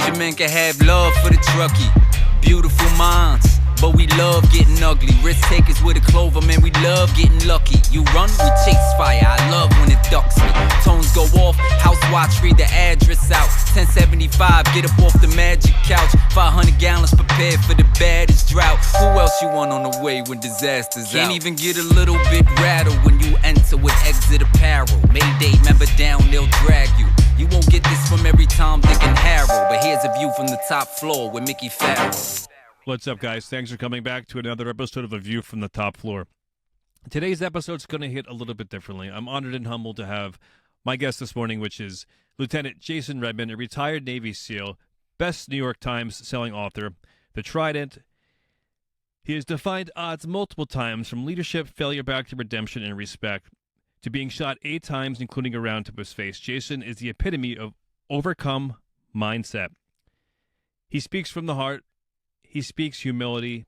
Your men can have love for the truckie. Beautiful minds, but we love getting ugly. Risk takers with a clover, man, we love getting lucky. You run, we chase fire, I love when it ducks me. Tones go off, house watch, read the address out. 1075, get up off the magic couch. 500 gallons prepared for the baddest drought. Who else you want on the way when disaster's out? Can't even get a little bit rattled when you enter with exit apparel. Mayday, member down, they'll drag you. You won't get this from every Tom, Dick, and Harry, but here's a view from the top floor with Mickey Farrell. What's up, guys? Thanks for coming back to another episode of A View from the Top Floor. Today's episode's going to hit a little bit differently. I'm honored and humbled to have my guest this morning, which is Lieutenant Jason Redman, a retired Navy SEAL, best New York Times selling author, The Trident. He has defied odds multiple times, from leadership, failure back to redemption and respect, to being shot 8 times, including a round to his face. Jason is the epitome of overcome mindset. He speaks from the heart, he speaks humility,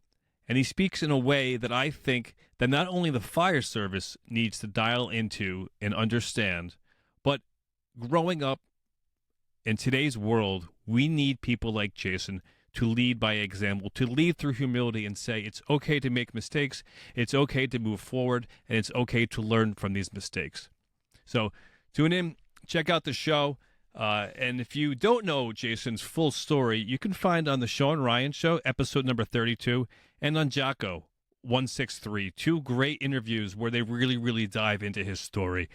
and he speaks in a way that I think that not only the fire service needs to dial into and understand, but growing up in today's world, we need people like Jason to lead by example, to lead through humility and say it's okay to make mistakes, it's okay to move forward, and it's okay to learn from these mistakes. So tune in, check out the show, and if you don't know Jason's full story, you can find on the Sean Ryan Show, episode number 32, and on Jocko 163, 2 great interviews where they really dive into his story,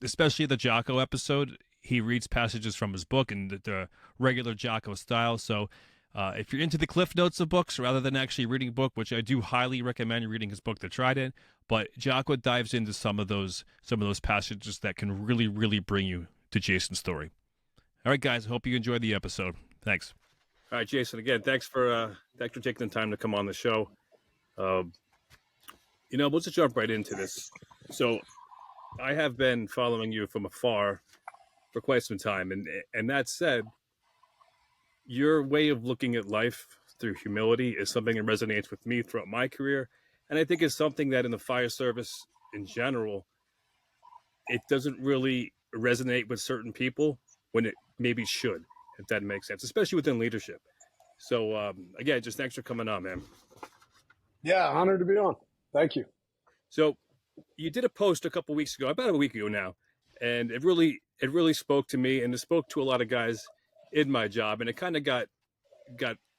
especially the Jocko episode. He reads passages from his book in the regular Jocko style. So if you're into the cliff notes of books rather than actually reading a book, which I do highly recommend reading his book, The Trident, but Jocko dives into some of those passages that can really bring you to Jason's story. All right, guys, I hope you enjoyed the episode. Thanks. All right, Jason, again, thanks for taking the time to come on the show. Let's just jump right into this. So I have been following you from afar for quite some time. And that said, your way of looking at life through humility is something that resonates with me throughout my career. And I think it's something that in the fire service in general, it doesn't really resonate with certain people when it maybe should, if that makes sense, especially within leadership. So again, just thanks for coming on, man. Yeah, honored to be on. Thank you. So you did a post a couple weeks ago, about a week ago now, and it really spoke to me, and it spoke to a lot of guys in my job, and it kind of got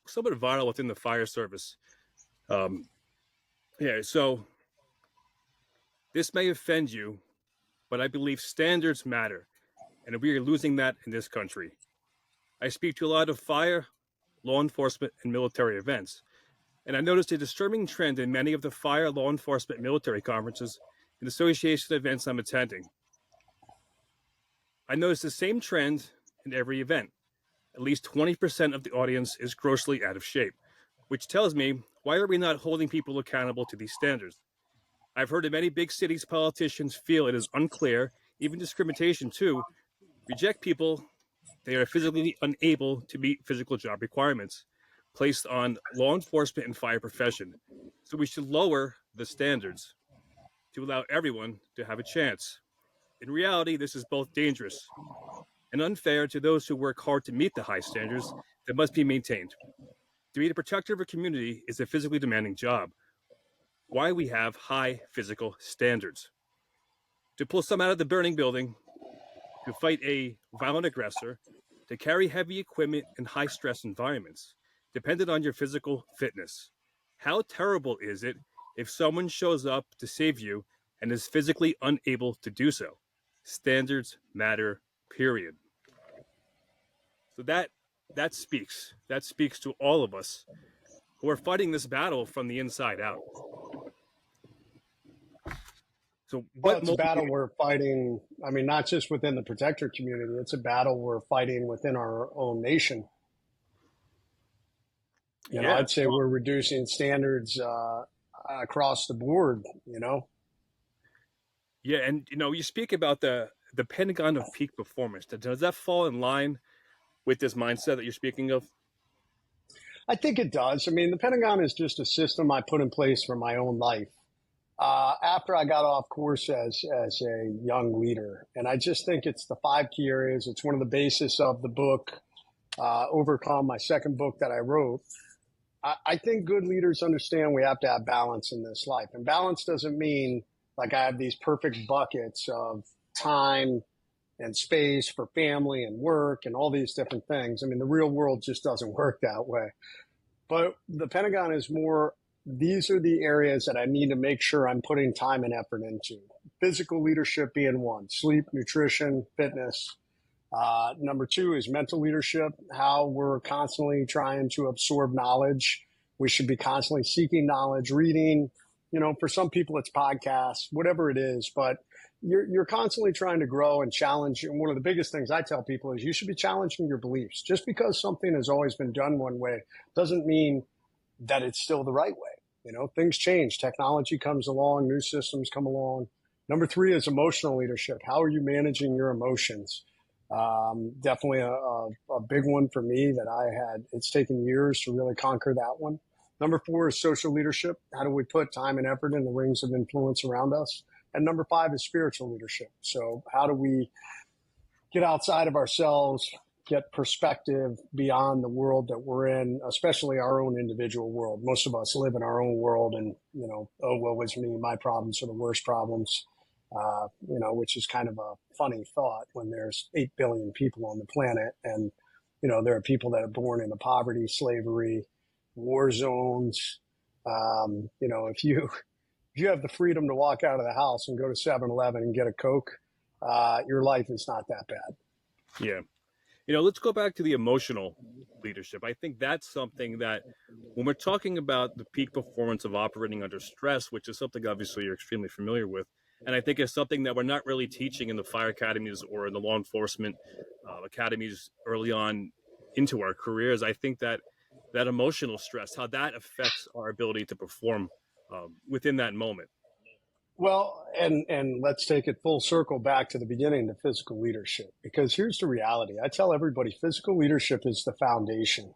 somewhat viral within the fire service. So this may offend you, but I believe standards matter, and we are losing that in this country. I speak to a lot of fire, law enforcement, and military events, and I noticed a disturbing trend in many of the fire, law enforcement, military conferences and association events I'm attending. I noticed the same trend in every event. At least 20% of the audience is grossly out of shape, which tells me, why are we not holding people accountable to these standards? I've heard of many big cities politicians feel it is unclear, even discrimination too, reject people they are physically unable to meet physical job requirements placed on law enforcement and fire profession. So we should lower the standards to allow everyone to have a chance. In reality, this is both dangerous and unfair to those who work hard to meet the high standards that must be maintained. To be the protector of a community is a physically demanding job. Why we have high physical standards. To pull some out of the burning building, to fight a violent aggressor, to carry heavy equipment in high-stress environments, dependent on your physical fitness. How terrible is it if someone shows up to save you and is physically unable to do so? Standards matter, period. So that speaks to all of us who are fighting this battle from the inside out. So it's a battle we're fighting, not just within the protector community, it's a battle we're fighting within our own nation. I'd say we're reducing standards across the board, Yeah, and you speak about the pentagon of peak performance. Does that fall in line with this mindset that you're speaking of? I think it does. The Pentagon is just a system I put in place for my own life. After I got off course as a young leader, and I just think it's the 5 key areas. It's one of the basis of the book, Overcome, my second book that I wrote. I think good leaders understand we have to have balance in this life. And balance doesn't mean like I have these perfect buckets of time and space for family and work and all these different things. I mean, the real world just doesn't work that way. But the Pentagon is more, these are the areas that I need to make sure I'm putting time and effort into. Physical leadership being one, sleep, nutrition, fitness. Number two is mental leadership, how we're constantly trying to absorb knowledge. We should be constantly seeking knowledge, reading, for some people it's podcasts, whatever it is, but you're constantly trying to grow and challenge. And one of the biggest things I tell people is you should be challenging your beliefs. Just because something has always been done one way doesn't mean that it's still the right way. Things change. Technology comes along, new systems come along. Number three is emotional leadership. How are you managing your emotions? Definitely a big one for me that it's taken years to really conquer that one. Number four is social leadership. How do we put time and effort in the rings of influence around us? And number five is spiritual leadership. So how do we get outside of ourselves, get perspective beyond the world that we're in, especially our own individual world. Most of us live in our own world and, oh, woe is me, my problems are the worst problems, which is kind of a funny thought when there's 8 billion people on the planet. And, there are people that are born into poverty, slavery, war zones. If you have the freedom to walk out of the house and go to 7-Eleven and get a Coke, your life is not that bad. Yeah. Let's go back to the emotional leadership. I think that's something that when we're talking about the peak performance of operating under stress, which is something obviously you're extremely familiar with, and I think it's something that we're not really teaching in the fire academies or in the law enforcement academies early on into our careers. I think that emotional stress, how that affects our ability to perform within that moment. Well, and let's take it full circle back to the beginning to physical leadership, because here's the reality. I tell everybody physical leadership is the foundation,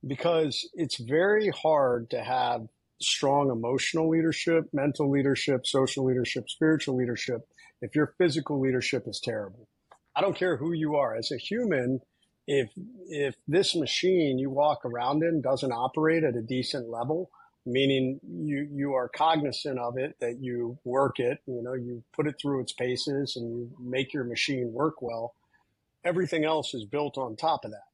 because it's very hard to have strong emotional leadership, mental leadership, social leadership, spiritual leadership if your physical leadership is terrible. I don't care who you are as a human. If this machine you walk around in doesn't operate at a decent level, meaning you are cognizant of it, that you work it, you put it through its paces and you make your machine work well, everything else is built on top of that.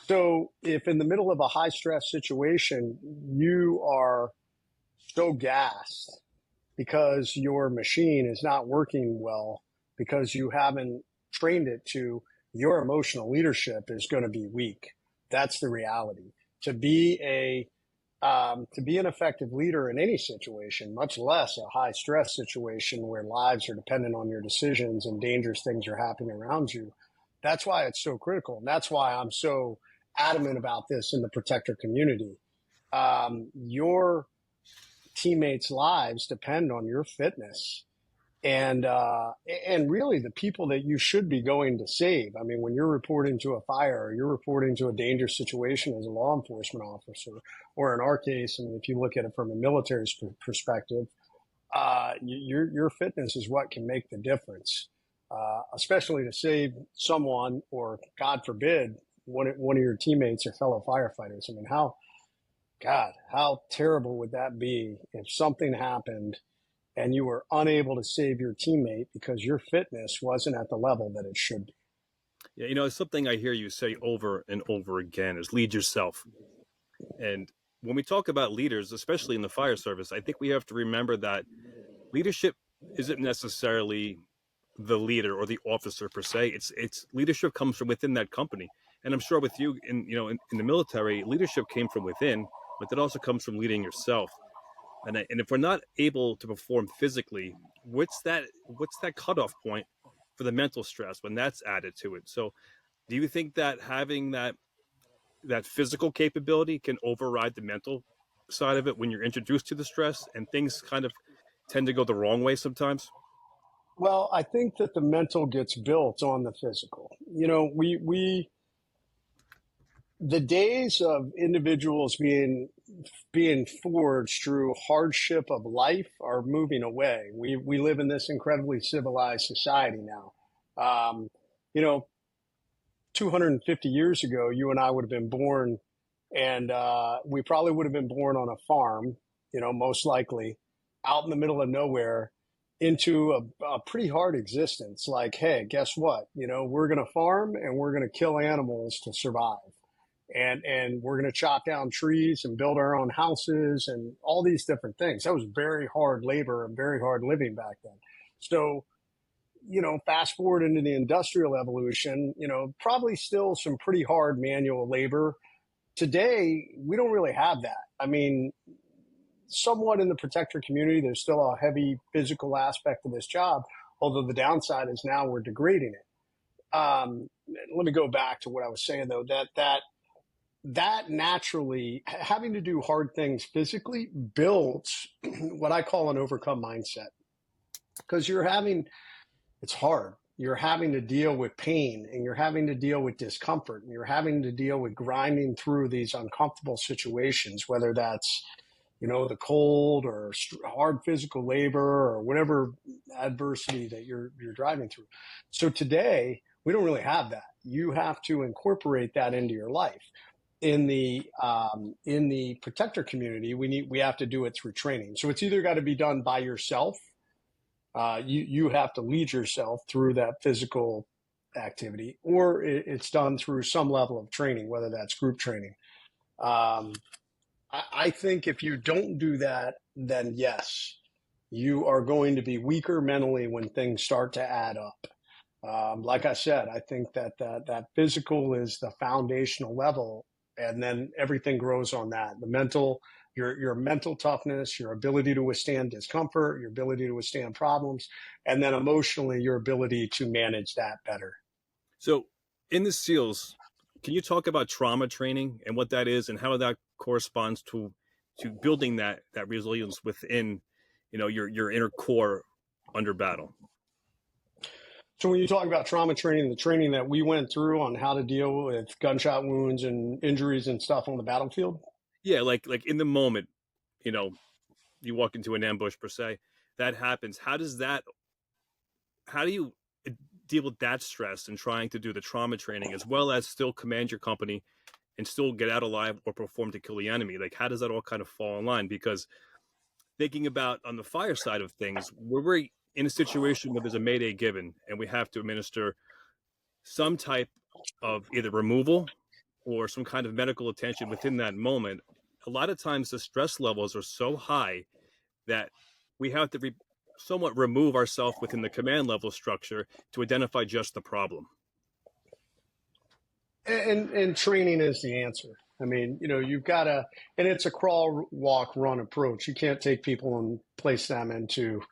So if in the middle of a high stress situation, you are so gassed because your machine is not working well, because you haven't trained it to, your emotional leadership is going to be weak. That's the reality. To be an effective leader in any situation, much less a high stress situation where lives are dependent on your decisions and dangerous things are happening around you. That's why it's so critical. And that's why I'm so adamant about this in the protector community. Your teammates' lives depend on your fitness. And really the people that you should be going to save. I mean, when you're reporting to a fire or you're reporting to a dangerous situation as a law enforcement officer, or in our case, I mean, if you look at it from a military perspective, your fitness is what can make the difference, especially to save someone, or God forbid, one of your teammates or fellow firefighters. I mean, how terrible would that be if something happened and you were unable to save your teammate because your fitness wasn't at the level that it should be? Yeah, it's something I hear you say over and over again is lead yourself. And when we talk about leaders, especially in the fire service, I think we have to remember that leadership isn't necessarily the leader or the officer per se. It's leadership comes from within that company. And I'm sure with you in the military, leadership came from within, but it also comes from leading yourself. And if we're not able to perform physically, what's that cutoff point for the mental stress when that's added to it? So do you think that having that physical capability can override the mental side of it when you're introduced to the stress and things kind of tend to go the wrong way sometimes? Well, I think that the mental gets built on the physical. The days of individuals being forged through hardship of life are moving away. We live in this incredibly civilized society now. 250 years ago, you and I would have been born, and we probably would have been born on a farm, most likely out in the middle of nowhere into a pretty hard existence. Like, hey, guess what? We're going to farm and we're going to kill animals to survive. And we're going to chop down trees and build our own houses and all these different things. That was very hard labor and very hard living back then. So, fast forward into the industrial evolution, probably still some pretty hard manual labor. Today, we don't really have that. I mean, somewhat in the protector community, there's still a heavy physical aspect of this job, although the downside is now we're degrading it. Let me go back to what I was saying, though, that naturally, having to do hard things physically builds what I call an overcome mindset, because it's hard. You're having to deal with pain, and you're having to deal with discomfort, and you're having to deal with grinding through these uncomfortable situations, whether that's, the cold or hard physical labor or whatever adversity that you're driving through. So today, we don't really have that. You have to incorporate that into your life. In the protector community, we have to do it through training. So it's either got to be done by yourself. You have to lead yourself through that physical activity, or it's done through some level of training, whether that's group training. I think if you don't do that, then yes, you are going to be weaker mentally when things start to add up. Like I said, I think that physical is the foundational level, and then everything grows on that. The mental, your mental toughness, your ability to withstand discomfort, your ability to withstand problems, and then emotionally, your ability to manage that better. So in the SEALs, can you talk about trauma training and what that is and how that corresponds to building that resilience within, your inner core under battle? So when you talk about trauma training, the training that we went through on how to deal with gunshot wounds and injuries and stuff on the battlefield? Yeah, like in the moment, you walk into an ambush per se, that happens. How do you deal with that stress and trying to do the trauma training as well as still command your company and still get out alive or perform to kill the enemy? Like, how does that all kind of fall in line? Because thinking about on the fire side of things, we're in a situation where there's a mayday given and we have to administer some type of either removal or some kind of medical attention within that moment. A lot of times the stress levels are so high that we have to somewhat remove ourselves within the command level structure to identify just the problem. And training is the answer. I mean, you've got to, and it's a crawl, walk, run approach. You can't take people and place them into,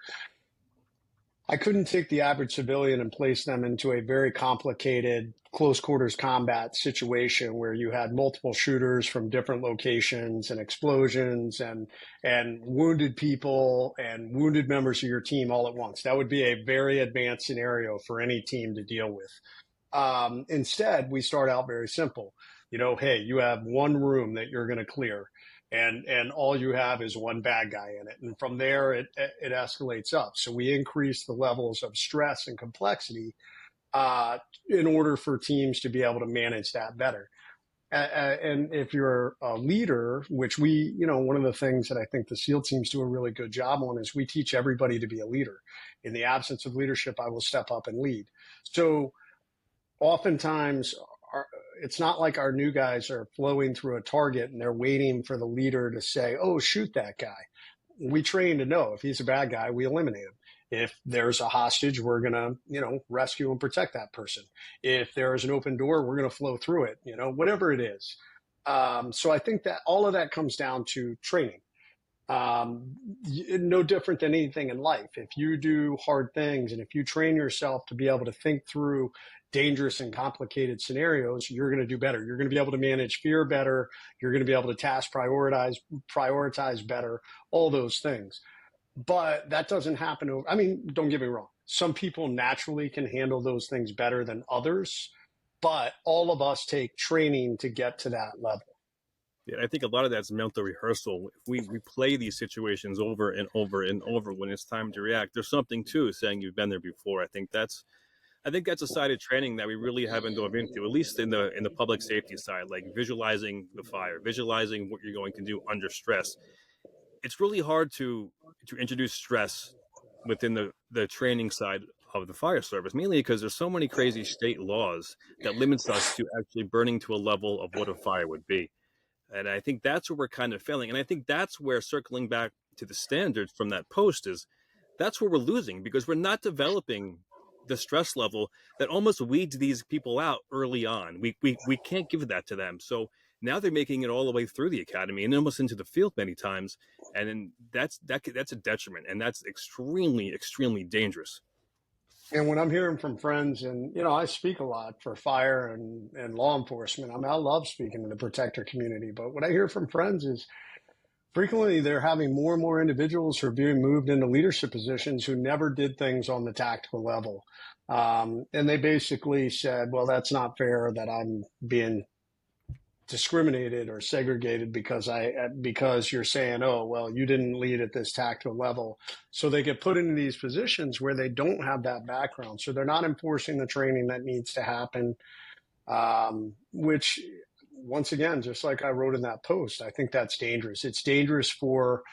I couldn't take the average civilian and place them into a very complicated close quarters combat situation where you had multiple shooters from different locations and explosions and wounded people and wounded members of your team all at once. That would be a very advanced scenario for any team to deal with. Instead, we start out very simple. Hey, you have one room that you're going to clear. And all you have is one bad guy in it. And from there, it escalates up. So we increase the levels of stress and complexity in order for teams to be able to manage that better. And if you're a leader, which we, one of the things that I think the SEAL teams do a really good job on is we teach everybody to be a leader. In the absence of leadership, I will step up and lead. So oftentimes, it's not like our new guys are flowing through a target and they're waiting for the leader to say, oh, shoot that guy. We train to know if he's a bad guy, we eliminate him. If there's a hostage, we're going to, rescue and protect that person. If there's an open door, we're going to flow through it, whatever it is. So I think that all of that comes down to training. No different than anything in life. If you do hard things and if you train yourself to be able to think through dangerous and complicated scenarios, you're going to do better. You're going to be able to manage fear better. You're going to be able to task prioritize better, all those things. But that doesn't happen. Don't get me wrong. Some people naturally can handle those things better than others, but all of us take training to get to that level. Yeah, I think a lot of that's mental rehearsal. If we play these situations over and over and over when it's time to react, there's something to saying you've been there before. I think that's I think that's a side of training that we really haven't dove into, at least in the public safety side, like visualizing the fire, visualizing what you're going to do under stress. It's really hard to introduce stress within the training side of the fire service, mainly because there's so many crazy state laws that limits us to actually burning to a level of what a fire would be. And I think that's where we're kind of failing. And I think that's where, circling back to the standards from that post, is that's where we're losing, because we're not developing the stress level that almost weeds these people out early on. We can't give that to them. So now they're making it all the way through the academy and almost into the field many times. And then that's a detriment. And that's extremely dangerous. And when I'm hearing from friends, and I speak a lot for fire and law enforcement. I mean, I love speaking to the protector community, but what I hear from friends is frequently they're having more and more individuals who are being moved into leadership positions who never did things on the tactical level. And they basically said, well, that's not fair that I'm being discriminated or segregated because you're saying, oh, well, you didn't lead at this tactical level. So they get put into these positions where they don't have that background. So they're not enforcing the training that needs to happen, which, once again, just like I wrote in that post, I think that's dangerous. It's dangerous for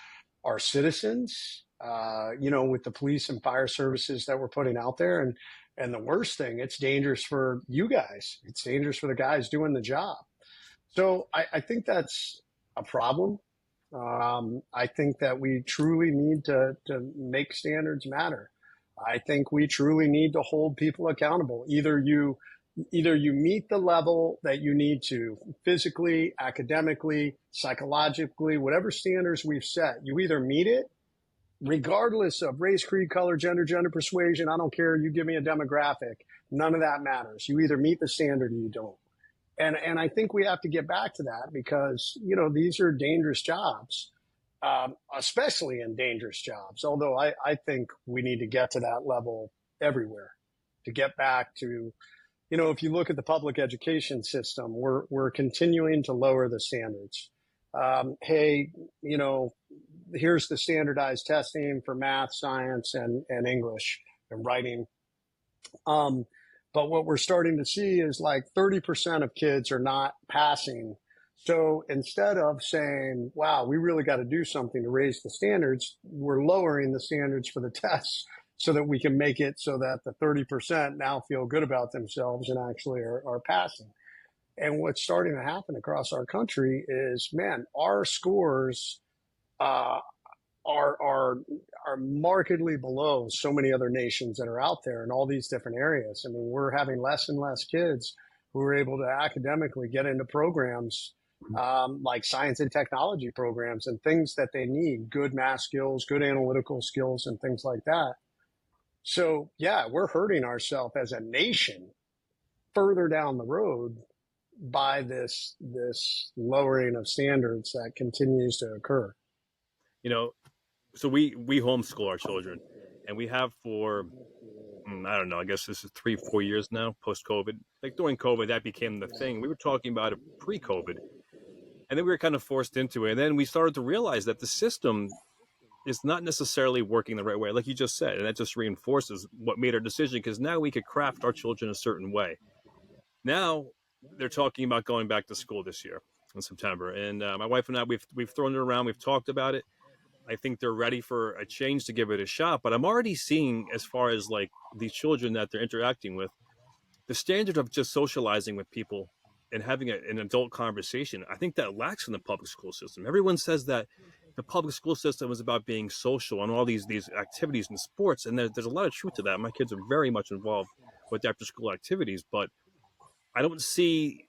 our citizens, with the police and fire services that we're putting out there. And the worst thing, it's dangerous for you guys. It's dangerous for the guys doing the job. So I think that's a problem. I think that we truly need to make standards matter. I think we truly need to hold people accountable. Either you meet the level that you need to physically, academically, psychologically, whatever standards we've set, you either meet it, regardless of race, creed, color, gender persuasion. I don't care. You give me a demographic. None of that matters. You either meet the standard or you don't. And I think we have to get back to that because, these are dangerous jobs, especially in dangerous jobs. Although I think we need to get to that level everywhere to get back to, if you look at the public education system, we're continuing to lower the standards. Hey, here's the standardized testing for math, science, and English and writing. But what we're starting to see is like 30% of kids are not passing. So instead of saying, wow, we really got to do something to raise the standards, we're lowering the standards for the tests so that we can make it so that the 30% now feel good about themselves and actually are passing. And what's starting to happen across our country is, man, our scores are markedly below so many other nations that are out there in all these different areas. I mean, we're having less and less kids who are able to academically get into programs like science and technology programs and things that they need, good math skills, good analytical skills, and things like that. So, yeah, we're hurting ourselves as a nation further down the road by this lowering of standards that continues to occur. So we homeschool our children, and we have for, I don't know, I guess this is 3-4 years now, post-COVID. Like during COVID, that became the thing. We were talking about it pre-COVID, and then we were kind of forced into it. And then we started to realize that the system is not necessarily working the right way, like you just said, and that just reinforces what made our decision, because now we could craft our children a certain way. Now they're talking about going back to school this year in September, and my wife and I, we've thrown it around, we've talked about it. I think they're ready for a change to give it a shot. But I'm already seeing, as far as like these children that they're interacting with, the standard of just socializing with people and having an adult conversation, I think that lacks in the public school system. Everyone says that the public school system is about being social and all these activities and sports. And there's a lot of truth to that. My kids are very much involved with after school activities, but I don't see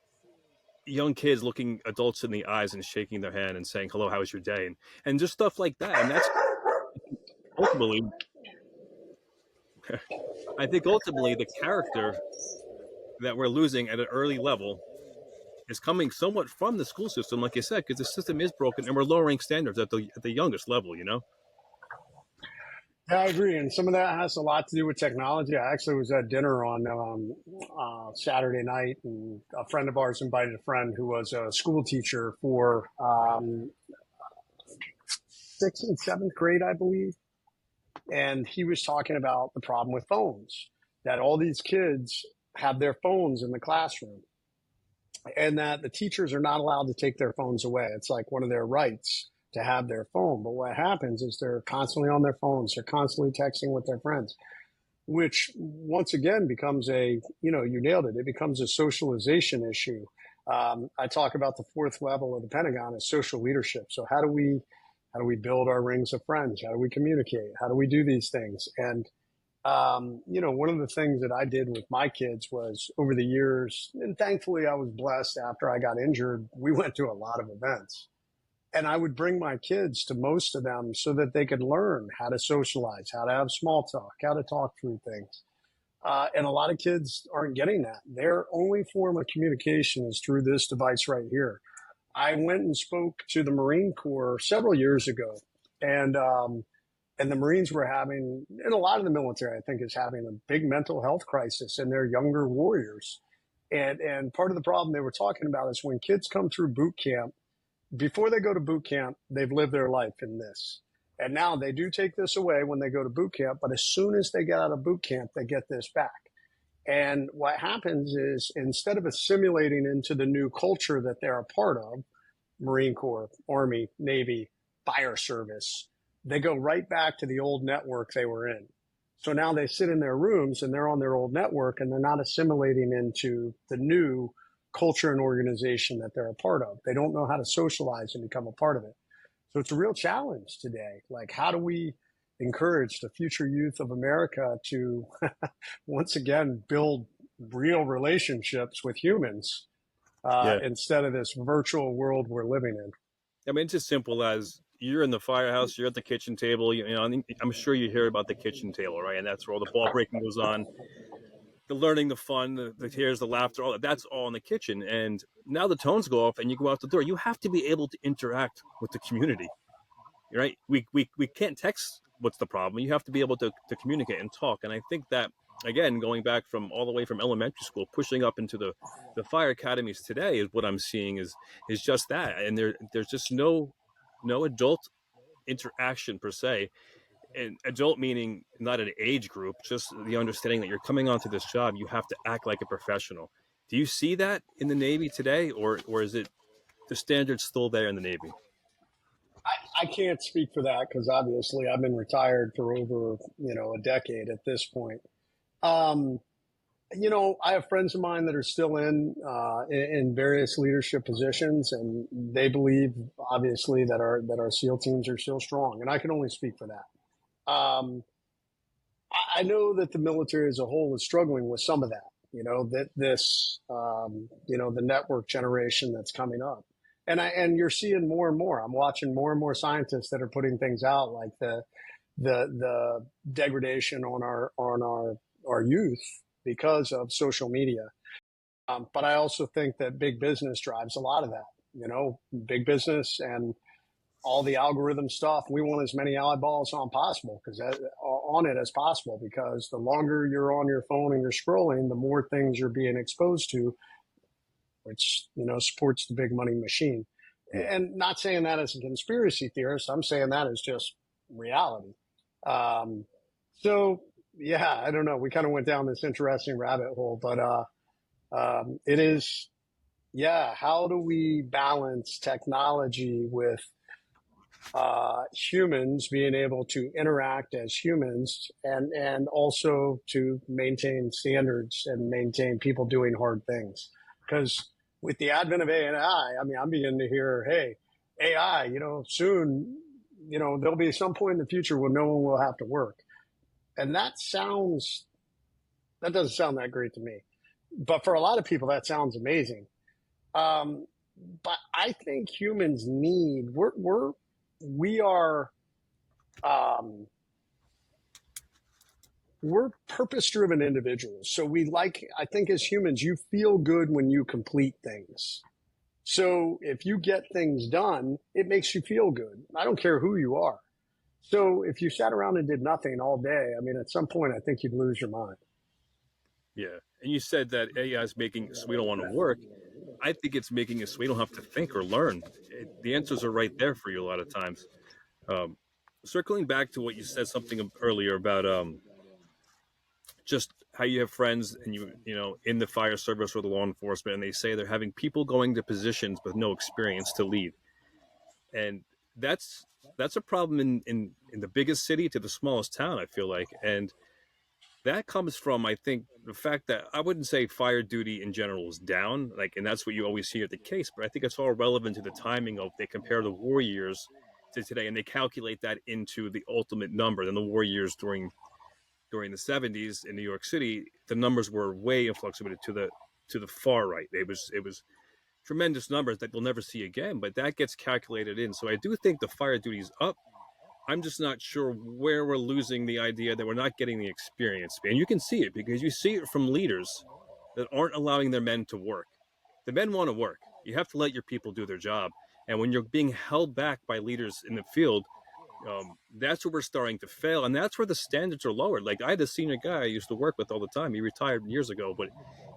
young kids looking adults in the eyes and shaking their hand and saying, hello, how was your day? And just stuff like that. And that's ultimately, I think ultimately the character that we're losing at an early level is coming somewhat from the school system, like you said, because the system is broken and we're lowering standards at the youngest level, Yeah, I agree. And some of that has a lot to do with technology. I actually was at dinner on Saturday night, and a friend of ours invited a friend who was a school teacher for 6th and 7th grade, I believe. And he was talking about the problem with phones that all these kids have their phones in the classroom and that the teachers are not allowed to take their phones away. It's like one of their rights to have their phone. But what happens is they're constantly on their phones. They're constantly texting with their friends, which once again becomes you nailed it. It becomes a socialization issue. I talk about the fourth level of the Pentagon as social leadership. So how do we build our rings of friends? How do we communicate? How do we do these things? And one of the things that I did with my kids was over the years, and thankfully I was blessed after I got injured, we went to a lot of events. And I would bring my kids to most of them so that they could learn how to socialize, how to have small talk, how to talk through things. And a lot of kids aren't getting that. Their only form of communication is through this device right here. I went and spoke to the Marine Corps several years ago, and the Marines were having, and a lot of the military, I think, is having a big mental health crisis in their younger warriors. And part of the problem they were talking about is when kids come through boot camp, before they go to boot camp, they've lived their life in this. And now they do take this away when they go to boot camp, but as soon as they get out of boot camp, they get this back. And what happens is instead of assimilating into the new culture that they're a part of, Marine Corps, Army, Navy, Fire Service, they go right back to the old network they were in. So now they sit in their rooms and they're on their old network and they're not assimilating into the new culture and organization that they're a part of. They don't know how to socialize and become a part of it. So it's a real challenge today. Like, how do we encourage the future youth of America to once again build real relationships with humans instead of this virtual world we're living in? I mean, it's as simple as you're in the firehouse, you're at the kitchen table. I'm sure you hear about the kitchen table, right? And that's where all the ball breaking goes on. The learning, the fun, the tears, the laughter, all that's all in the kitchen. And now the tones go off and you go out the door. You have to be able to interact with the community, right? We can't text what's the problem. You have to be able to communicate and talk. And I think that, again, going back from all the way from elementary school, pushing up into the fire academies today is what I'm seeing is just that. And there's just no adult interaction per se. And adult meaning not an age group, just the understanding that you're coming onto this job, you have to act like a professional. Do you see that in the Navy today, or is it the standard still there in the Navy? I can't speak for that because obviously I've been retired for over, a decade at this point. I have friends of mine that are still in various leadership positions, and they believe obviously that our SEAL teams are still strong, and I can only speak for that. I know that the military as a whole is struggling with some of that, the network generation that's coming up. And you're seeing more and more. I'm watching more and more scientists that are putting things out like the degradation on our youth because of social media. But I also think that big business drives a lot of that, big business and all the algorithm stuff. We want as many eyeballs on it as possible, because the longer you're on your phone and you're scrolling, the more things you're being exposed to, which, supports the big money machine. And not saying that as a conspiracy theorist, I'm saying that as just reality. So yeah, I don't know. We kind of went down this interesting rabbit hole, but, it is, how do we balance technology with humans being able to interact as humans and also to maintain standards and maintain people doing hard things? Because with the advent of AI, I mean, I'm beginning to hear, hey, AI, soon, there'll be some point in the future where no one will have to work. And that doesn't sound that great to me. But for a lot of people, that sounds amazing. But I think humans we're purpose-driven individuals. So I think as humans, you feel good when you complete things. So if you get things done, it makes you feel good. I don't care who you are. So if you sat around and did nothing all day, I mean, at some point, I think you'd lose your mind. Yeah. And you said that AI is making so we don't want to work. I think it's making us so we don't have to think or learn. The answers are right there for you a lot of times. Circling back to what you said something earlier about just how you have friends and you know, in the fire service or the law enforcement, and they say they're having people going to positions with no experience to lead. And that's a problem in the biggest city to the smallest town, I feel like. And that comes from, I think, the fact that I wouldn't say fire duty in general is down, like, and that's what you always hear the case, but I think it's all relevant to the timing of, they compare the war years to today, and they calculate that into the ultimate number. Then the war years during the 70s in New York City, the numbers were way influxed to the far right. It was tremendous numbers that we'll never see again, but that gets calculated in. So I do think the fire duty is up. I'm just not sure where we're losing the idea that we're not getting the experience. And you can see it because you see it from leaders that aren't allowing their men to work. The men want to work. You have to let your people do their job. And when you're being held back by leaders in the field, that's where we're starting to fail. And that's where the standards are lowered. Like, I had a senior guy I used to work with all the time. He retired years ago, but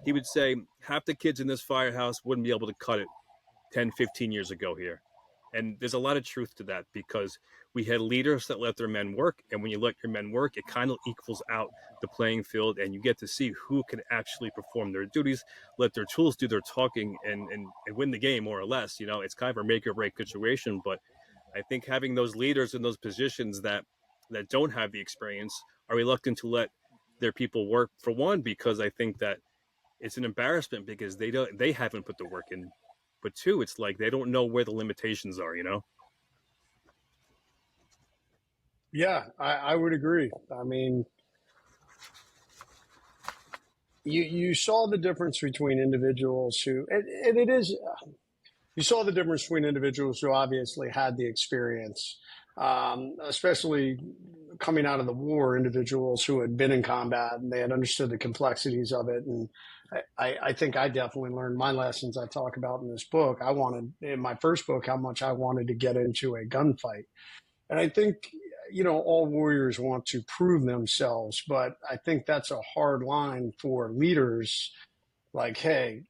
he would say half the kids in this firehouse wouldn't be able to cut it 10, 15 years ago here. And there's a lot of truth to that, because we had leaders that let their men work. And when you let your men work, it kind of equals out the playing field, and you get to see who can actually perform their duties, let their tools do their talking, and win the game, more or less. You know, it's kind of a make or break situation. But I think having those leaders in those positions that don't have the experience are reluctant to let their people work, for one, because I think that it's an embarrassment because they haven't put the work in. But two, it's like they don't know where the limitations are, you know? Yeah, I would agree. I mean, you saw the difference between individuals who, and it is, you saw the difference between individuals who obviously had the experience, especially coming out of the war, individuals who had been in combat and they had understood the complexities of it. And I think I definitely learned my lessons I talk about in this book. I wanted, in my first book, how much I wanted to get into a gunfight. And I think, you know, all warriors want to prove themselves, but I think that's a hard line for leaders. Like, hey,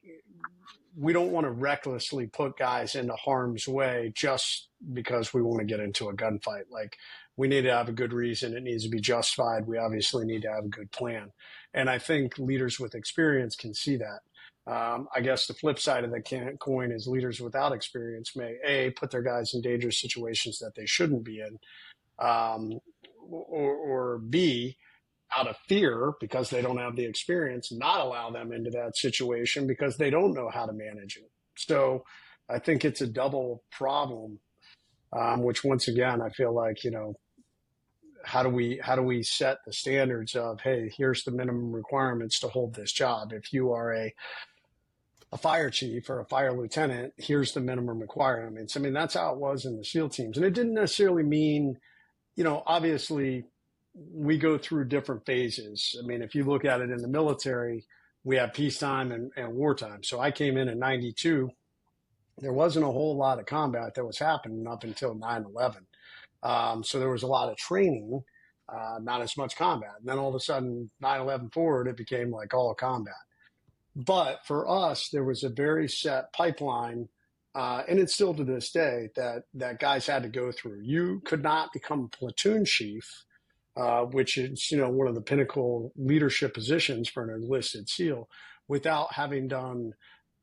we don't want to recklessly put guys into harm's way just because we want to get into a gunfight. Like, we need to have a good reason. It needs to be justified. We obviously need to have a good plan. And I think leaders with experience can see that. I guess the flip side of the coin is leaders without experience may, A, put their guys in dangerous situations that they shouldn't be in, or B, out of fear, because they don't have the experience, not allow them into that situation because they don't know how to manage it. So I think it's a double problem, which, once again, I feel like, you know, how do we set the standards of, hey, here's the minimum requirements to hold this job. If you are a fire chief or a fire lieutenant, here's the minimum requirements. I mean, that's how it was in the SEAL teams. And it didn't necessarily mean, you know, obviously we go through different phases. I mean, if you look at it in the military, we have peacetime and wartime. So I came in 92. There wasn't a whole lot of combat that was happening up until 9/11. So there was a lot of training, not as much combat. And then all of a sudden, 9/11 forward, it became like all combat. But for us, there was a very set pipeline, and it's still to this day, that guys had to go through. You could not become platoon chief, which is, you know, one of the pinnacle leadership positions for an enlisted SEAL, without having done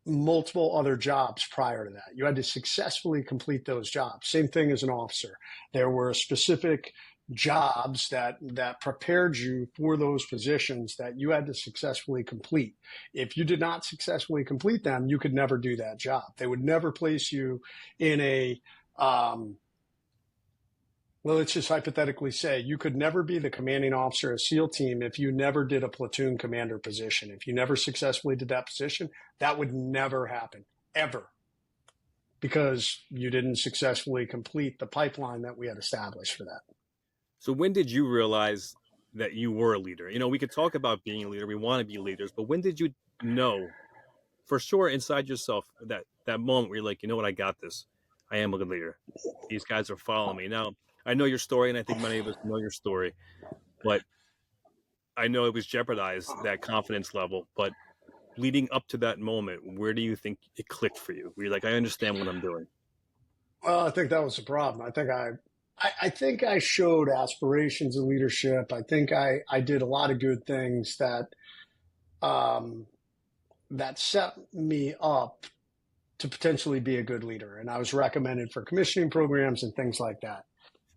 multiple other jobs prior to that. You had to successfully complete those jobs. Same thing as an officer. There were specific jobs that prepared you for those positions that you had to successfully complete. If you did not successfully complete them, you could never do that job. They would never place you in a, well, let's just hypothetically say you could never be the commanding officer of a SEAL team if you never did a platoon commander position. If you never successfully did that position, that would never happen, ever, because you didn't successfully complete the pipeline that we had established for that. So when did you realize that you were a leader? You know, we could talk about being a leader. We want to be leaders, but when did you know for sure inside yourself that moment where you're like, you know what, I got this. I am a good leader. These guys are following me. Now, I know your story, and I think many of us know your story, but I know it was jeopardized, that confidence level. But leading up to that moment, where do you think it clicked for you? Where you're like, I understand what I'm doing? Well, I think that was the problem. I think I showed aspirations of leadership. I think I did a lot of good things that that set me up to potentially be a good leader. And I was recommended for commissioning programs and things like that.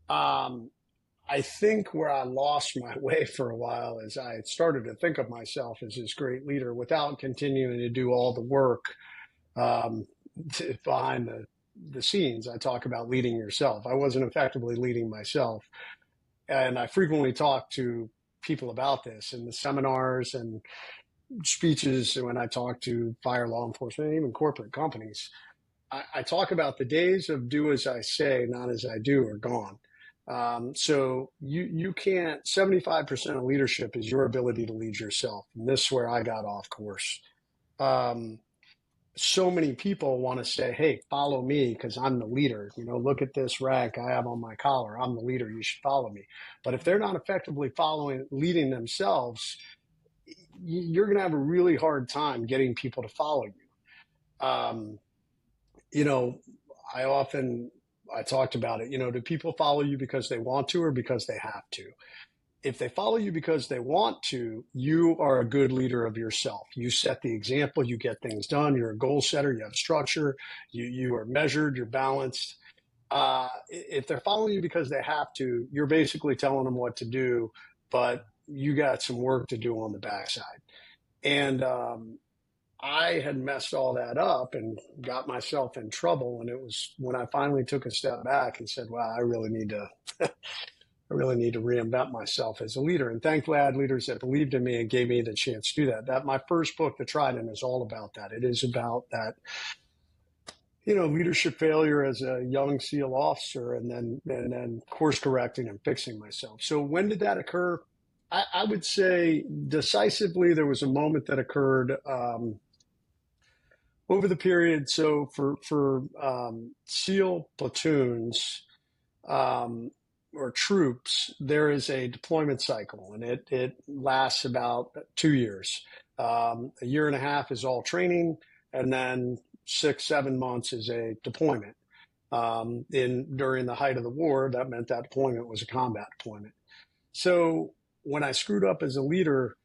I think where I lost my way for a while is I started to think of myself as this great leader without continuing to do all the work behind the scenes. I talk about leading yourself. I wasn't effectively leading myself. And I frequently talk to people about this in the seminars and speeches when I talk to fire law enforcement and even corporate companies. I talk about the days of do as I say, not as I do are gone. So you can't, 75% of leadership is your ability to lead yourself. And this is where I got off course. So many people want to say, hey, follow me because I'm the leader. You know, look at this rank I have on my collar. I'm the leader. You should follow me. But if they're not effectively leading themselves, you're going to have a really hard time getting people to follow you. You know, I talked about it, you know, do people follow you because they want to or because they have to? If they follow you because they want to, you are a good leader of yourself. You set the example, you get things done, you're a goal setter, you have structure, you are measured, you're balanced. If they're following you because they have to, you're basically telling them what to do, but you got some work to do on the backside. And I had messed all that up and got myself in trouble. And it was when I finally took a step back and said, wow, I really need to reinvent myself as a leader. And thankfully, I had leaders that believed in me and gave me the chance to do that. That my first book, The Trident, is all about that. It is about that, you know, leadership failure as a young SEAL officer and then course correcting and fixing myself. So when did that occur? I would say decisively, there was a moment that occurred over the period. So for SEAL platoons or troops, there is a deployment cycle, and it lasts about 2 years. A year and a half is all training, and then 6-7 months is a deployment. During the height of the war, that meant that deployment was a combat deployment. So when I screwed up as a leader,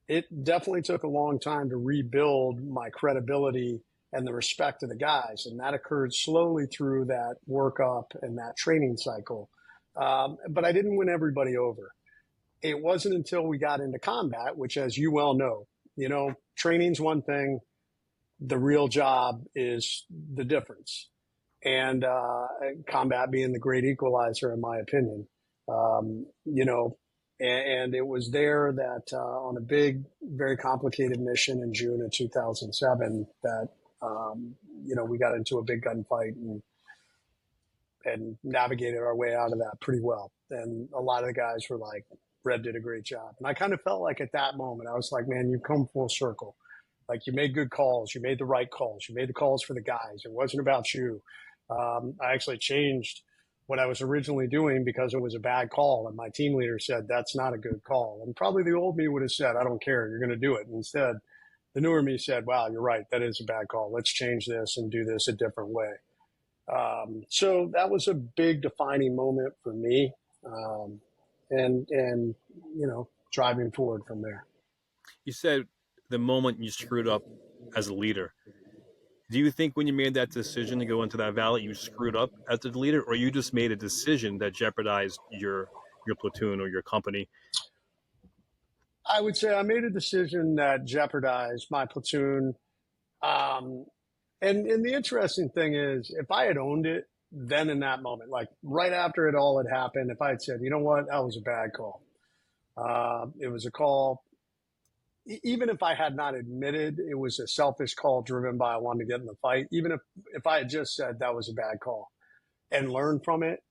it definitely took a long time to rebuild my credibility and the respect of the guys. And that occurred slowly through that workup and that training cycle. But I didn't win everybody over. It wasn't until we got into combat, which, as you well know, you know, training's one thing. The real job is the difference. And combat being the great equalizer, in my opinion. You know, and it was there that on a big, very complicated mission in June of 2007 that, you know, we got into a big gunfight and navigated our way out of that pretty well. And a lot of the guys were like, Red did a great job. And I kind of felt like at that moment, I was like, man, you've come full circle. Like, you made good calls. You made the right calls. You made the calls for the guys. It wasn't about you. I actually changed what I was originally doing because it was a bad call. And my team leader said, that's not a good call. And probably the old me would have said, I don't care. You're going to do it. And instead, the newer me said, wow, you're right. That is a bad call. Let's change this and do this a different way. So that was a big defining moment for me. And, you know, driving forward from there. You said the moment you screwed up as a leader. Do you think when you made that decision to go into that valley, you screwed up as a leader, or you just made a decision that jeopardized your platoon or your company? I would say I made a decision that jeopardized my platoon. And the interesting thing is, if I had owned it then in that moment, like right after it all had happened, if I had said, you know what, that was a bad call. It was a call. Even if I had not admitted it was a selfish call driven by I wanted to get in the fight, even if I had just said that was a bad call and learned from it,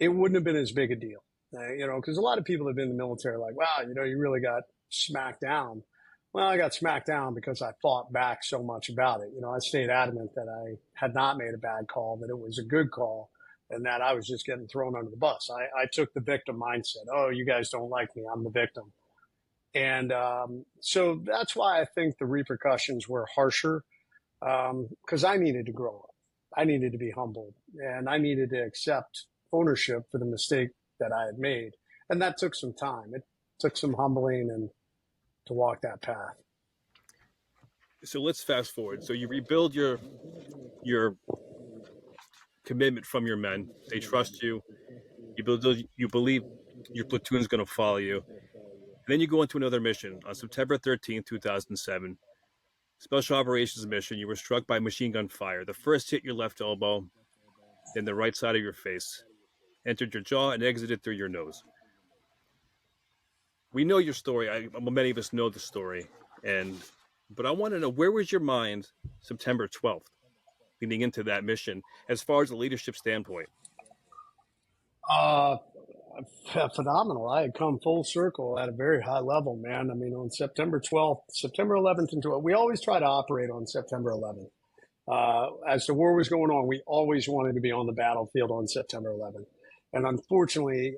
it wouldn't have been as big a deal. You know, because a lot of people have been in the military like, wow, you know, you really got smacked down. Well, I got smacked down because I fought back so much about it. You know, I stayed adamant that I had not made a bad call, that it was a good call, and that I was just getting thrown under the bus. I took the victim mindset. Oh, you guys don't like me. I'm the victim. And so that's why I think the repercussions were harsher, because I needed to grow up. I needed to be humbled, and I needed to accept ownership for the mistake that I had made. And that took some time. It took some humbling, and to walk that path. So let's fast forward. So you rebuild your commitment from your men. They trust you. You believe your platoon's going to follow you. And then you go into another mission on September 13th, 2007. Special operations mission. You were struck by machine gun fire. The first hit your left elbow, then the right side of your face, entered your jaw and exited through your nose. We know your story. Many of us know the story, but I want to know, where was your mind September 12th, leading into that mission, as far as the leadership standpoint? Phenomenal. I had come full circle at a very high level, man. I mean, on September 12th, September 11th and 12th, we always try to operate on September 11th. As the war was going on, we always wanted to be on the battlefield on September 11th. And unfortunately,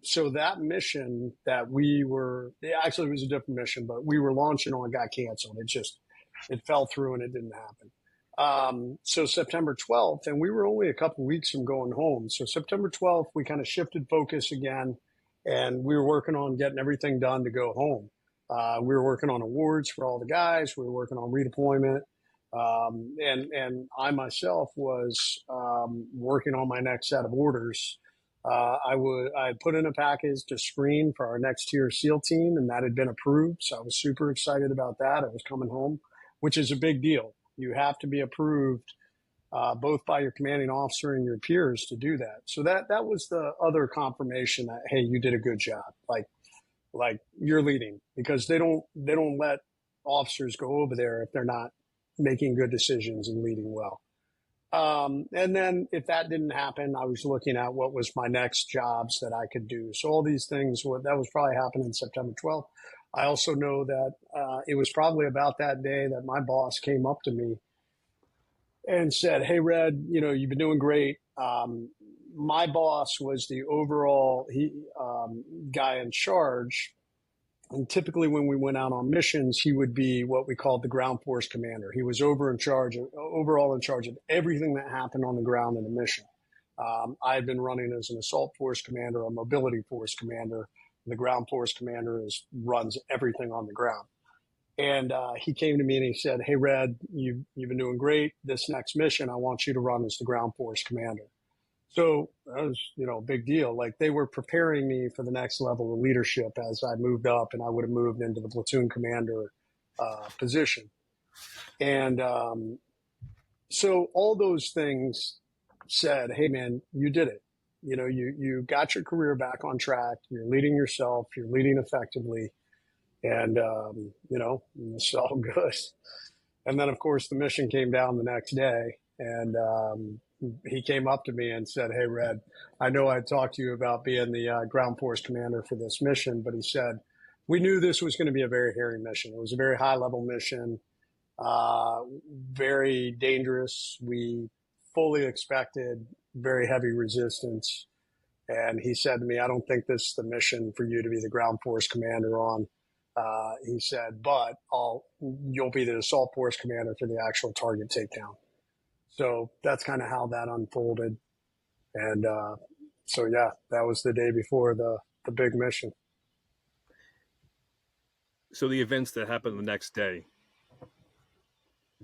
so that mission that actually it was a different mission, but we were launching on got canceled. It fell through and it didn't happen. So September 12th, and we were only a couple of weeks from going home. So September 12th, we kind of shifted focus again, and we were working on getting everything done to go home. We were working on awards for all the guys. We were working on redeployment. And I myself was working on my next set of orders. I put in a package to screen for our next tier SEAL team, and that had been approved. So I was super excited about that. I was coming home, which is a big deal. You have to be approved both by your commanding officer and your peers to do that. So that was the other confirmation that, hey, you did a good job. Like you're leading, because they don't let officers go over there if they're not making good decisions and leading well. And then if that didn't happen, I was looking at what was my next jobs that I could do. So all these things, that was probably happening September 12th. I also know that it was probably about that day that my boss came up to me and said, hey, Red, you've been doing great. My boss was the overall guy in charge. And typically when we went out on missions, he would be what we called the ground force commander. He was overall in charge of everything that happened on the ground in a mission. I had been running as an assault force commander, a mobility force commander. The ground force commander runs everything on the ground. And he came to me and he said, hey, Red, you've been doing great. This next mission, I want you to run as the ground force commander. So that was, a big deal. Like, they were preparing me for the next level of leadership as I moved up, and I would have moved into the platoon commander position. And so all those things said, hey, man, you did it. You got your career back on track. You're leading yourself. You're leading effectively. And, it's all good. And then, of course, the mission came down the next day, and he came up to me and said, hey, Red, I know I talked to you about being the ground force commander for this mission, but he said, we knew this was going to be a very hairy mission. It was a very high-level mission, very dangerous. We fully expected very heavy resistance. And he said to me, I don't think this is the mission for you to be the ground force commander on. He said, but you'll be the assault force commander for the actual target takedown. So that's kind of how that unfolded. And so, yeah, that was the day before the big mission. So the events that happened the next day,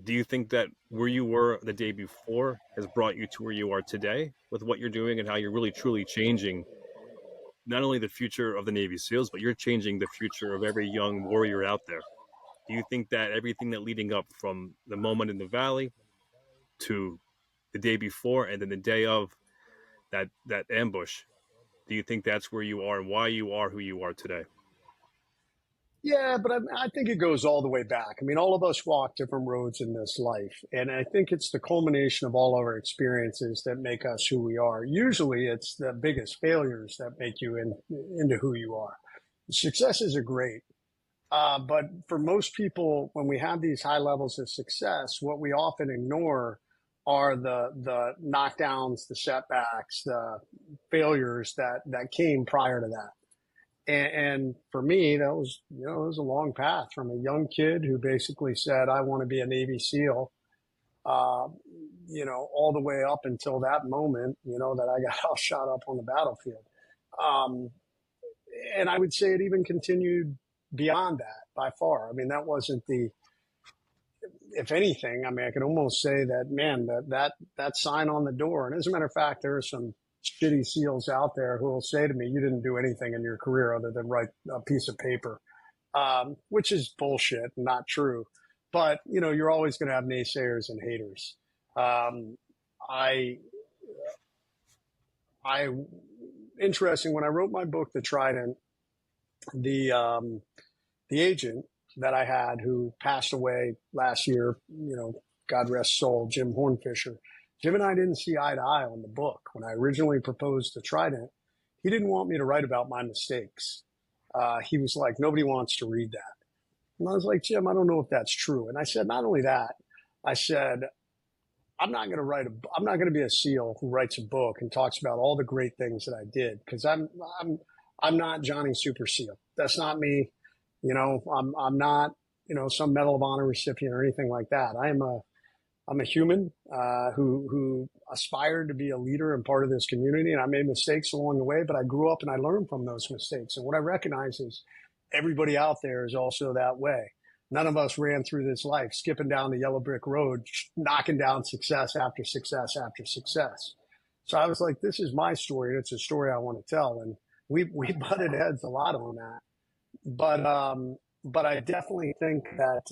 do you think that where you were the day before has brought you to where you are today with what you're doing and how you're really truly changing not only the future of the Navy SEALs, but you're changing the future of every young warrior out there? Do you think that everything that leading up from the moment in the valley to the day before and then the day of that ambush, do you think that's where you are and why you are who you are today? Yeah, but I think it goes all the way back. I mean, all of us walk different roads in this life. And I think it's the culmination of all our experiences that make us who we are. Usually it's the biggest failures that make you into who you are. Successes are great. But for most people, when we have these high levels of success, what we often ignore are the knockdowns, the setbacks, the failures that came prior to that. And for me, that was, it was a long path from a young kid who basically said, I want to be a Navy SEAL, all the way up until that moment, that I got all shot up on the battlefield. And I would say it even continued beyond that by far. I mean, that wasn't if anything, I mean, I could almost say that, man, that sign on the door. And as a matter of fact, there are some shitty SEALs out there who will say to me, you didn't do anything in your career other than write a piece of paper, which is bullshit and not true. But, you're always going to have naysayers and haters. Interesting, when I wrote my book, The Trident, the agent that I had who passed away last year, God rest his soul, Jim Hornfisher. Jim and I didn't see eye to eye on the book. When I originally proposed The Trident, he didn't want me to write about my mistakes. He was like, nobody wants to read that. And I was like, Jim, I don't know if that's true. And I said, not only that, I said, I'm not going to be a SEAL who writes a book and talks about all the great things that I did, because I'm not Johnny Super SEAL. That's not me. I'm not, some Medal of Honor recipient or anything like that. I'm a human who aspired to be a leader and part of this community, and I made mistakes along the way, but I grew up and I learned from those mistakes. And what I recognize is everybody out there is also that way. None of us ran through this life skipping down the yellow brick road, knocking down success after success after success. So I was like, this is my story, and it's a story I want to tell. And we butted heads a lot on that. But I definitely think that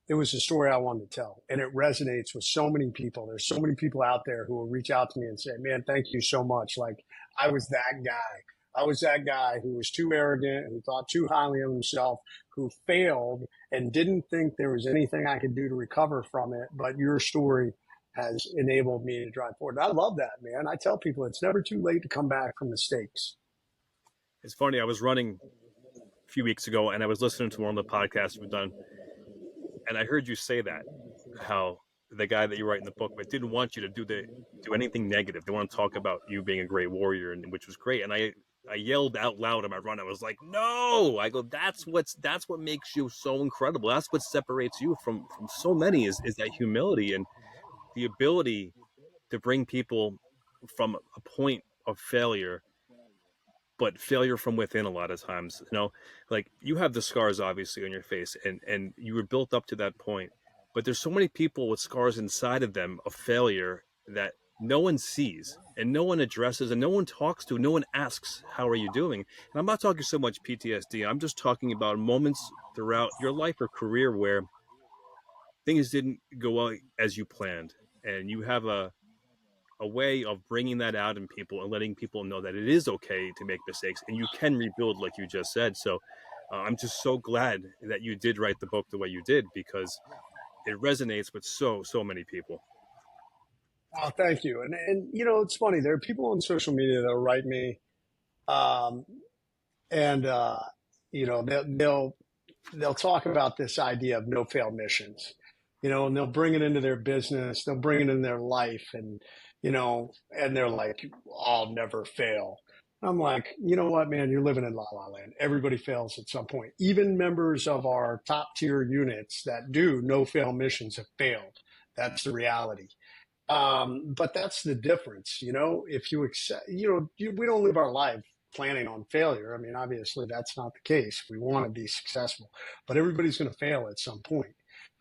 it was a story I wanted to tell, and it resonates with so many people. There's so many people out there who will reach out to me and say, man, thank you so much. Like, I was that guy. I was that guy who was too arrogant, who thought too highly of himself, who failed and didn't think there was anything I could do to recover from it. But your story has enabled me to drive forward. And I love that, man. I tell people it's never too late to come back from mistakes. It's funny. I was running a few weeks ago, and I was listening to one of the podcasts we've done, and I heard you say that, how the guy that you write in the book, but didn't want you to do anything negative. They want to talk about you being a great warrior, and which was great. And I yelled out loud on my run. I was like, no, I go, that's what makes you so incredible. That's what separates you from so many is that humility and the ability to bring people from a point of failure, but failure from within a lot of times. Like, you have the scars obviously on your face, and you were built up to that point, but there's so many people with scars inside of them of failure that no one sees and no one addresses and no one talks to, no one asks, how are you doing? And I'm not talking so much PTSD. I'm just talking about moments throughout your life or career where things didn't go out as you planned. And you have a way of bringing that out in people and letting people know that it is okay to make mistakes and you can rebuild, like you just said. So I'm just so glad that you did write the book the way you did, because it resonates with so many people. Oh, thank you. And it's funny. There are people on social media that'll write me, and they'll talk about this idea of no fail missions, and they'll bring it into their business, they'll bring it in their life, and they're like, I'll never fail. I'm like, you know what, man, you're living in la la land. Everybody fails at some point. Even members of our top tier units that do no fail missions have failed. That's the reality. But that's the difference, if you accept, we don't live our life planning on failure. I mean, obviously that's not the case. We want to be successful, but everybody's going to fail at some point.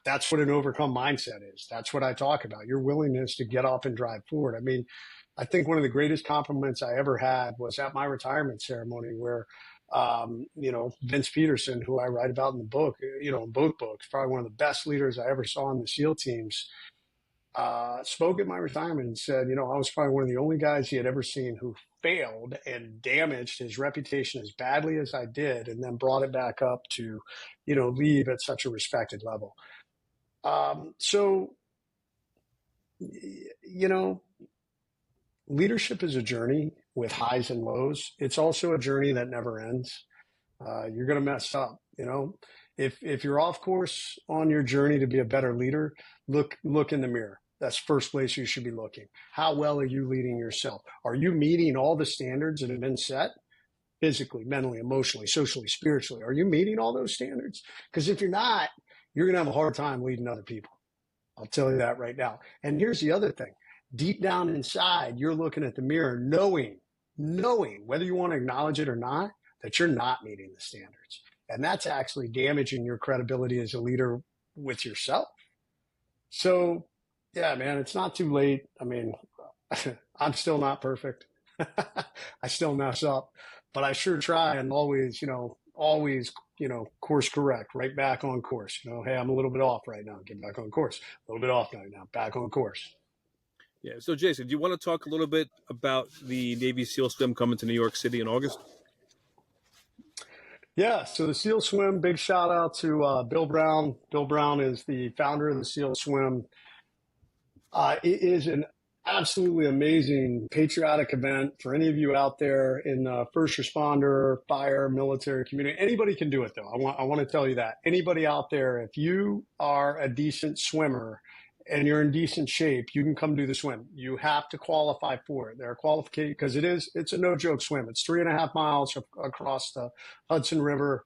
That's what an overcome mindset is. That's what I talk about. Your willingness to get up and drive forward. I mean, I think one of the greatest compliments I ever had was at my retirement ceremony where, Vince Peterson, who I write about in the book, in both books, probably one of the best leaders I ever saw in the SEAL teams, spoke at my retirement and said, I was probably one of the only guys he had ever seen who failed and damaged his reputation as badly as I did, and then brought it back up to, leave at such a respected level. So, leadership is a journey with highs and lows. It's also a journey that never ends. You're going to mess up, If you're off course on your journey to be a better leader, look in the mirror. That's first place you should be looking. How well are you leading yourself? Are you meeting all the standards that have been set? Physically, mentally, emotionally, socially, spiritually. Are you meeting all those standards? Because if you're not, you're going to have a hard time leading other people. I'll tell you that right now. And here's the other thing. Deep down inside, you're looking at the mirror knowing, whether you want to acknowledge it or not, that you're not meeting the standards. And that's actually damaging your credibility as a leader with yourself. So, yeah, man, it's not too late. I mean, I'm still not perfect. I still mess up, but I sure try and always, course correct, right back on course. Hey, I'm a little bit off right now. Get back on course. A little bit off right now. Back on course. Yeah. So, Jason, do you want to talk a little bit about the Navy SEAL swim coming to New York City in August? Yeah, so the SEAL Swim, big shout out to Bill Brown. Bill Brown is the founder of the SEAL Swim. It is an absolutely amazing patriotic event for any of you out there in the first responder, fire, military community. Anybody can do it, though. I want to tell you that. Anybody out there, if you are a decent swimmer and you're in decent shape, you can come do the swim. You have to qualify for it. There are qualifications because it's a no joke swim. It's 3.5 miles across the Hudson River,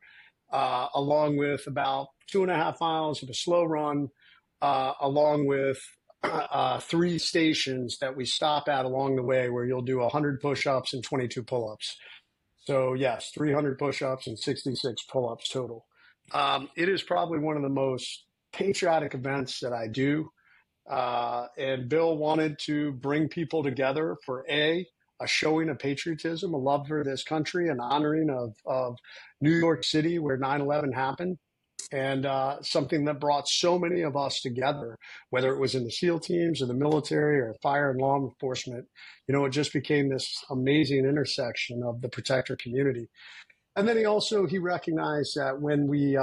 along with about 2.5 miles of a slow run, along with 3 stations that we stop at along the way where you'll do 100 push-ups and 22 pull-ups. So yes, 300 push-ups and 66 pull-ups total. It is probably one of the most patriotic events that I do. And Bill wanted to bring people together for a showing of patriotism, a love for this country, an honoring of New York City where 9/11 happened, and something that brought so many of us together, whether it was in the SEAL teams or the military or fire and law enforcement. It just became this amazing intersection of the protector community. And then he recognized that when we,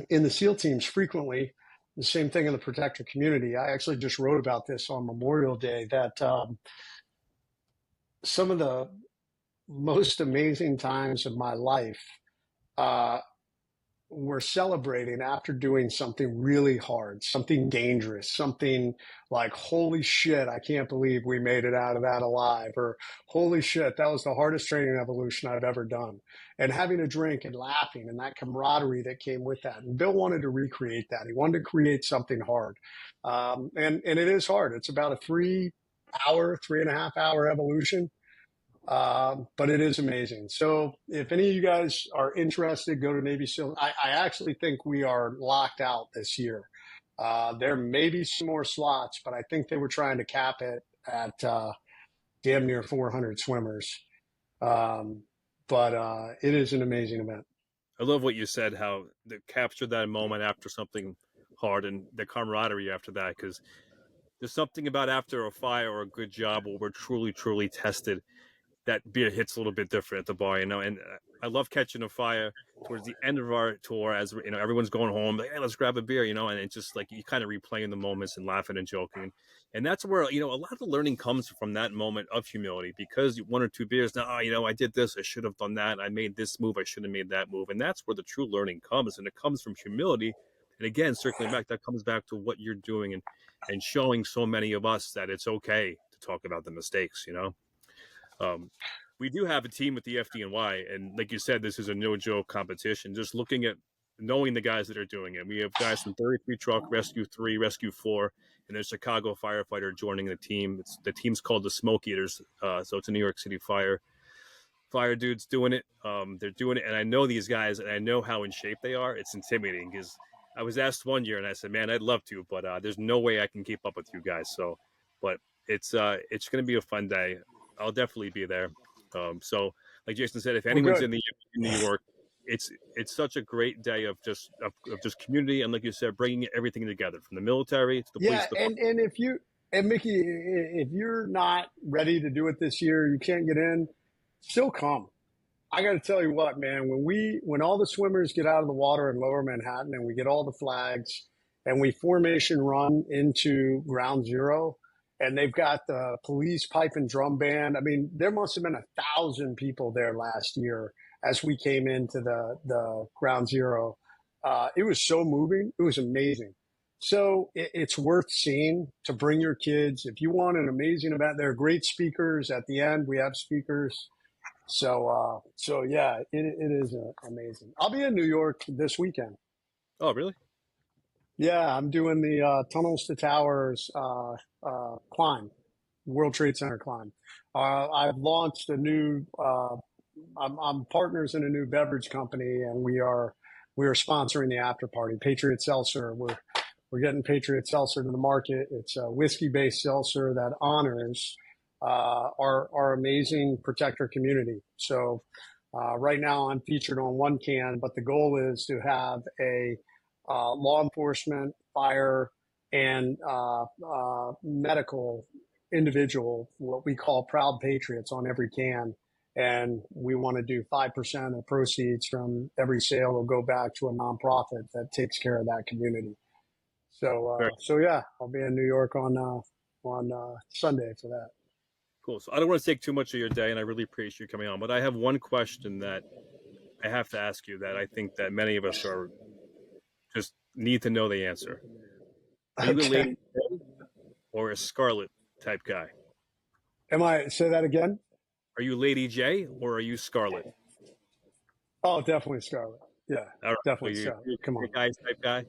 in the SEAL teams frequently, the same thing in the protector community. I actually just wrote about this on Memorial Day, that some of the most amazing times of my life were celebrating after doing something really hard, something dangerous, something like, holy shit, I can't believe we made it out of that alive, or holy shit, that was the hardest training evolution I've ever done. And having a drink and laughing and that camaraderie that came with that. And Bill wanted to recreate that. He wanted to create something hard. And it is hard. It's about a 3.5 hour evolution. But it is amazing. So if any of you guys are interested, go to Navy SEAL. I actually think we are locked out this year. There may be some more slots, but I think they were trying to cap it at damn near 400 swimmers. But it is an amazing event. I love what you said, how they captured that moment after something hard and the camaraderie after that, because there's something about after a fire or a good job where we're truly, truly tested. That beer hits a little bit different at the bar, and I love catching a fire towards the end of our tour as everyone's going home, like, hey, let's grab a beer, and it's just like you kind of replaying the moments and laughing and joking. And that's where, a lot of the learning comes from that moment of humility, because 1 or 2 beers now, I did this, I should have done that, I made this move, I should have made that move. And that's where the true learning comes, and it comes from humility. And again, circling back, that comes back to what you're doing and showing so many of us that it's okay to talk about the mistakes. We do have a team with the FDNY, and like you said, this is a no joke competition. Just looking at knowing the guys that are doing it, we have guys from 33 Truck, Rescue 3, Rescue 4, and there's a Chicago firefighter joining the team. The team's called the Smoke Eaters, so it's a New York City fire dudes doing it. They're doing it, and I know these guys, and I know how in shape they are. It's intimidating, because I was asked one year, and I said, "Man, I'd love to, but there's no way I can keep up with you guys." So, but it's going to be a fun day. I'll definitely be there. So, like Jason said, if anyone's in New York, it's such a great day of just community, and like you said, bringing everything together from the military to the police. And Mickey, if you're not ready to do it this year, you can't get in, still come. I got to tell you what, man, when all the swimmers get out of the water in Lower Manhattan and we get all the flags and we formation run into Ground Zero, and they've got the police pipe and drum band. I mean, there must have been 1,000 people there last year as we came into the Ground Zero. It was so moving. It was amazing. So it's worth seeing, to bring your kids. If you want an amazing event, there are great speakers at the end. We have speakers. So yeah, it is amazing. I'll be in New York this weekend. Oh, really? Yeah, I'm doing the Tunnels to Towers climb, World Trade Center climb. I've launched a new I'm partners in a new beverage company, and we are sponsoring the after party. Patriot Seltzer. We're getting Patriot Seltzer to the market. It's a whiskey-based seltzer that honors our amazing protector community. So right now I'm featured on one can, but the goal is to have a law enforcement, fire, and medical individual, what we call proud patriots, on every can. And we want to do 5% of proceeds from every sale will go back to a nonprofit that takes care of that community. So yeah, I'll be in New York on Sunday for that. Cool. So I don't want to take too much of your day, and I really appreciate you coming on. But I have one question that I have to ask you that I think that many of us are just need to know the answer. Are you a Lady J or a Scarlet type guy? Say that again? Are you Lady J or are you Scarlet? Oh, definitely Scarlet. Yeah, All right. definitely So Scarlet. Come on. Snake Eyes type guy?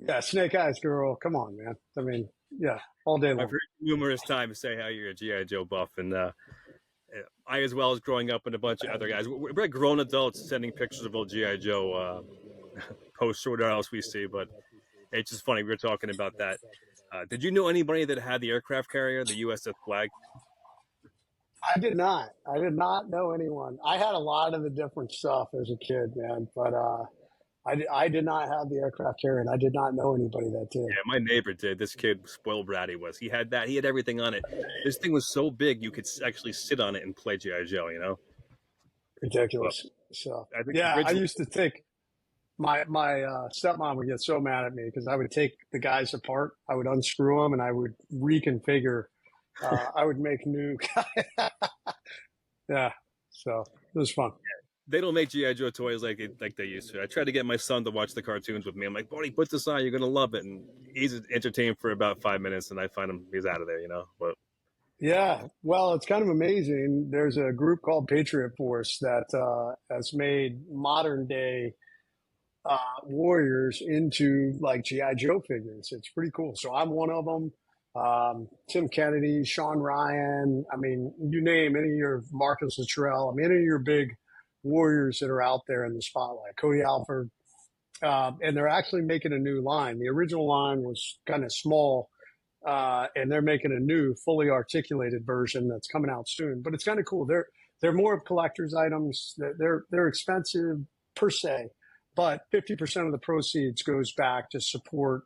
Yeah, Snake Eyes girl. Come on, man. I mean, yeah, all day long. I've heard you numerous times say how you're a G.I. Joe buff, and I, as well as growing up and a bunch of other guys, we're grown adults sending pictures of old G.I. Joe posts or whatever else we see, but it's just funny. We were talking about that. Did you know anybody that had the aircraft carrier, the USS Flag? I did not. I did not know anyone. I had a lot of the different stuff as a kid, man, but I did not have the aircraft carrier, and I did not know anybody that did. Yeah, my neighbor did. This kid, spoiled brat he was. He had that. He had everything on it. This thing was so big you could actually sit on it and play G.I. Joe, you know? Ridiculous. So yeah, I used to take my stepmom would get so mad at me because I would take the guys apart. I would unscrew them and I would reconfigure. I would make new. Yeah, so it was fun. They don't make G.I. Joe toys like they used to. I tried to get my son to watch the cartoons with me. I'm like, buddy, put this on. You're going to love it. And he's entertained for about 5 minutes, and I find he's out of there, you know? But yeah, well, it's kind of amazing. There's a group called Patriot Force that has made modern day warriors into like G.I. Joe figures. It's pretty cool. So I'm one of them. Tim Kennedy, Sean Ryan. I mean, you name any of your Marcus Luttrell. I mean, any of your big warriors that are out there in the spotlight. Cody Alford. And they're actually making a new line. The original line was kind of small. And they're making a new fully articulated version that's coming out soon, but it's kind of cool. They're more of collector's items. They're expensive per se, but 50% of the proceeds goes back to support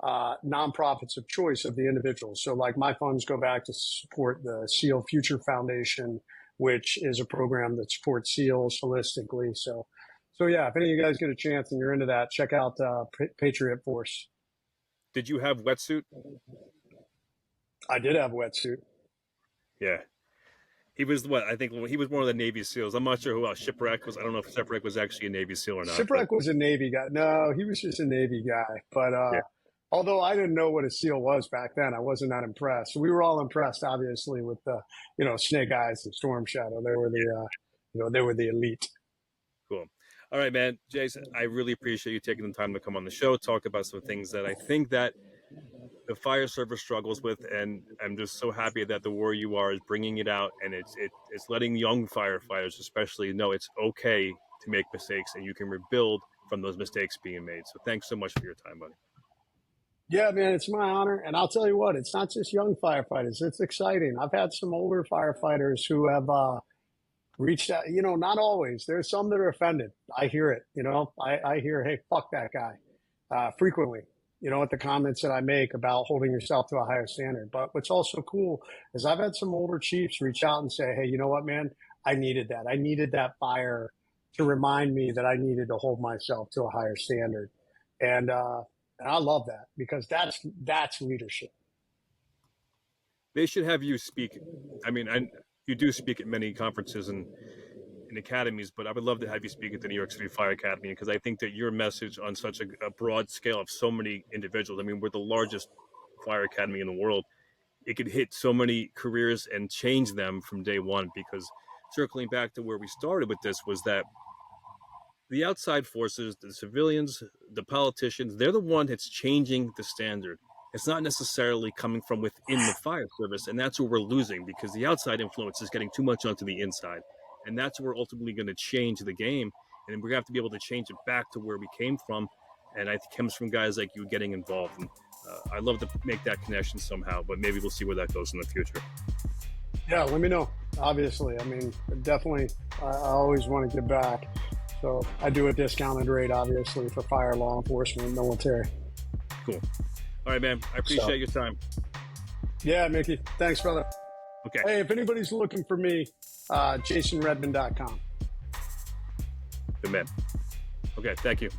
nonprofits of choice of the individuals. So like my funds go back to support the SEAL Future Foundation, which is a program that supports SEALs holistically. So yeah, if any of you guys get a chance and you're into that, check out Patriot Force. did you have wetsuit? I did have a wetsuit. Yeah. He was what? I think he was one of the Navy SEALs. I'm not sure who else. Shipwreck was. I don't know if Shipwreck was actually a Navy SEAL or not. Shipwreck was a Navy guy. No, he was just a Navy guy. But although I didn't know what a SEAL was back then, I wasn't that impressed. We were all impressed, obviously, with the Snake Eyes and Storm Shadow. They were the they were the elite. Cool. All right, man, Jason. I really appreciate you taking the time to come on the show, talk about some things that I think that the fire service struggles with, and I'm just so happy that the Where You Are is bringing it out, and it's letting young firefighters especially know it's okay to make mistakes and you can rebuild from those mistakes being made. So thanks so much for your time, buddy. Yeah, man, it's my honor. And I'll tell you what, it's not just young firefighters. It's exciting. I've had some older firefighters who have reached out, not always. There's some that are offended. I hear it, I hear, hey, fuck that guy, frequently. At the comments that I make about holding yourself to a higher standard. But what's also cool is I've had some older chiefs reach out and say, hey, you know what, man? I needed that. I needed that fire to remind me that I needed to hold myself to a higher standard. And I love that because that's leadership. They should have you speak. I mean, you do speak at many conferences and in academies, but I would love to have you speak at the New York City Fire Academy because I think that your message on such a broad scale of so many individuals, I mean, we're the largest fire academy in the world. It could hit so many careers and change them from day one, because circling back to where we started with this was that the outside forces, the civilians, the politicians, they're the one that's changing the standard. It's not necessarily coming from within the fire service, and that's what we're losing because the outside influence is getting too much onto the inside. And that's where we're ultimately going to change the game. And we're going to have to be able to change it back to where we came from. And I think it comes from guys like you getting involved. And I'd love to make that connection somehow, but maybe we'll see where that goes in the future. Yeah, let me know. Obviously, I mean, definitely, I always want to give back. So I do a discounted rate, obviously, for fire, law enforcement, and military. Cool. All right, man. I appreciate your time. Yeah, Mickey. Thanks, brother. Okay. Hey, if anybody's looking for me, jasonredman.com. Good man. Okay, thank you.